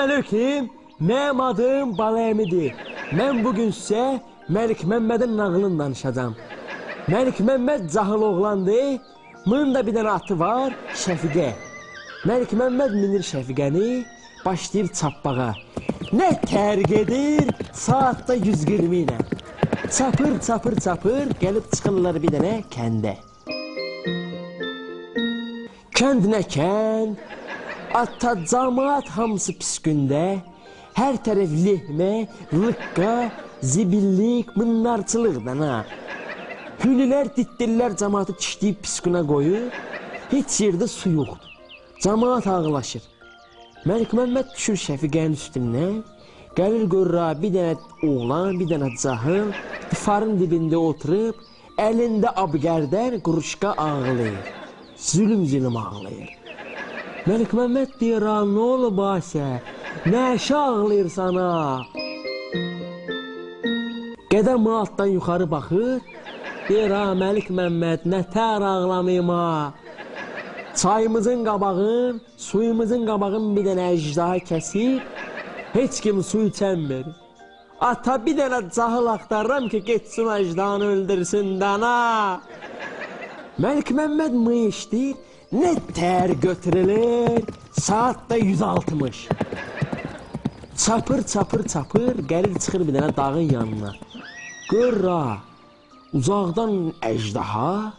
Selamünaleyküm. Mənim adım Balayemidir. Mən bugün sizə Məlik Məmmədin nağılını danışacağım. Məlik Məmməd cahil oğlandır. Bunun da bir dənə atı var, Şəfiqə. Məlik Məmməd minir Şəfiqəni, başlayır çappağa. Nə tərq edir, saatda 120 ilə. Çapır, çapır, çapır, gəlib çıxırlar bir dənə kəndə. Kənd nə kənd, ata camaat hamısı pis gündə, hər tərəf lehmə, lıqqa, zibillik, mınlarçılıqdan ha. Hülülər, ditdirlər camaatı çişləyib pis günə qoyub, heç yerdə su yoxdur. Camaat ağlaşır. Məlik Məmməd düşür Şəfiqənin üstündən, gəlir görür bir dənə oğlan, bir dənə cahil, difarın dibində oturub, əlində abgərdən quruşqa ağlayır. Zülüm ağlayır. Məlik Məmməd deyir, nə olub Asə? Nə əşə ağlayırsan ha? Qədəm altdan yuxarı baxır, deyir, Məlik Məmməd, nə tər ağlamayım ha? Çayımızın qabağın, suyumuzun qabağın bir dənə əcdaha kəsib, heç kim su içənmir. Ata bir dənə cahil axtarıram ki, getsin əcdahanı öldürsün dana. Məlik Məmməd mıyışdır, nə tər götürülür, saatda 160. Çapır, çapır, çapır, gəlir çıxır bir dənə dağın yanına. Görür ha, uzaqdan əcdaha,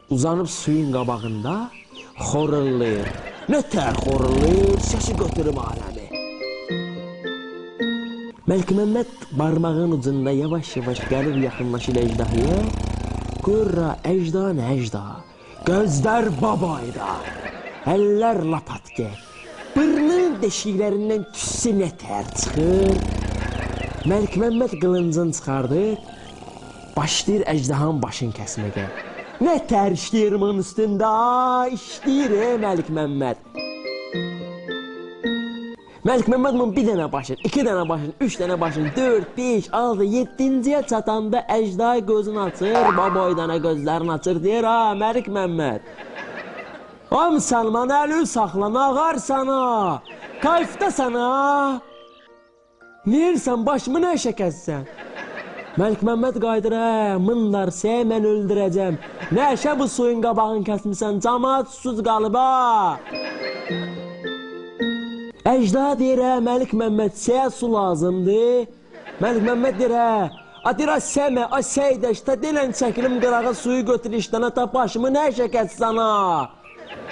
uzanıb suyun qabağında, xorullayır. Nə tər xorullayır, səsi götürüb aləmi. Məlik Məmməd barmağın ucunda yavaş-yavaş gəlir yaxınlaşır əjdahaya. Görür ha, əcdah nə əcdah, gözlər babayda, əllər lapatqə. Bırnın deşiklərindən tüssü nə tər çıxır. Məlik Məmməd qılıncını çıxardır, başlayır əcdahanın başını kəsməyə. Nə tər işləyir bunun üstündə, işləyir Məlik Məmməd. Məlik Məmməd bunun bir dənə başın, iki dənə başın, üç dənə başın, 4, 5, 6, 7-ciyə çatanda əcdaha gözünü açır, baboydana gözlərini açır, deyir, Məlik Məmməd. Müsəlman, əli saxla, nağarsan ha, kayfdasan ha. Neyirsən, başımı nə şəkəzsən? Məlik Məmməd qaydır, mınlar səy, mən öldürəcəm. Nə əşə bu suyun qabağını kəsmirsən, camaat susuz qalıb ha. Əcdaha deyir, Məlik Məmməd, səyə su lazımdır. Məlik Məmməd deyir, deyir, səmə, səydə, işte delən çəkilim qırağa suyu götür işdən, ta başımı nə şəkətsən ha.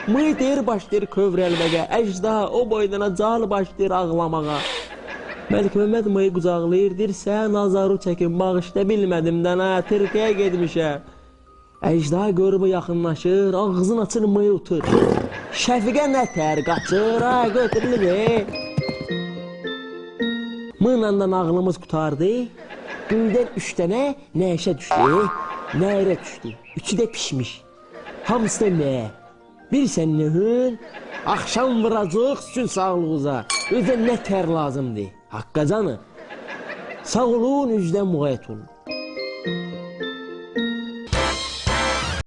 Mıy deyir, başlayır kövrəlməyə, əcdaha o boydana cahil başlayır ağlamağa. Məlik Məmməd mıyı qucaqlayır, deyir, sən nazaru çəkin, bağışda bilmədimdən, Türkiyə gedmişəm. Əcdaha görüb yaxınlaşır, ağzını açır, mıyı utur. Şəfiqə nə tər qaçır, götürülür. Mıyla da nağlımız qutardı. Göydən 3 dənə nəşə düşdü, nərə düşdü. Üçü də pişmiş. Hamısı da nə? Bilsən nəhün, axşam vuracaq üçün sağlığıza. Özə nə tər lazımdır? Haqqa canı. Sağ olun, üzdən müğayət olun.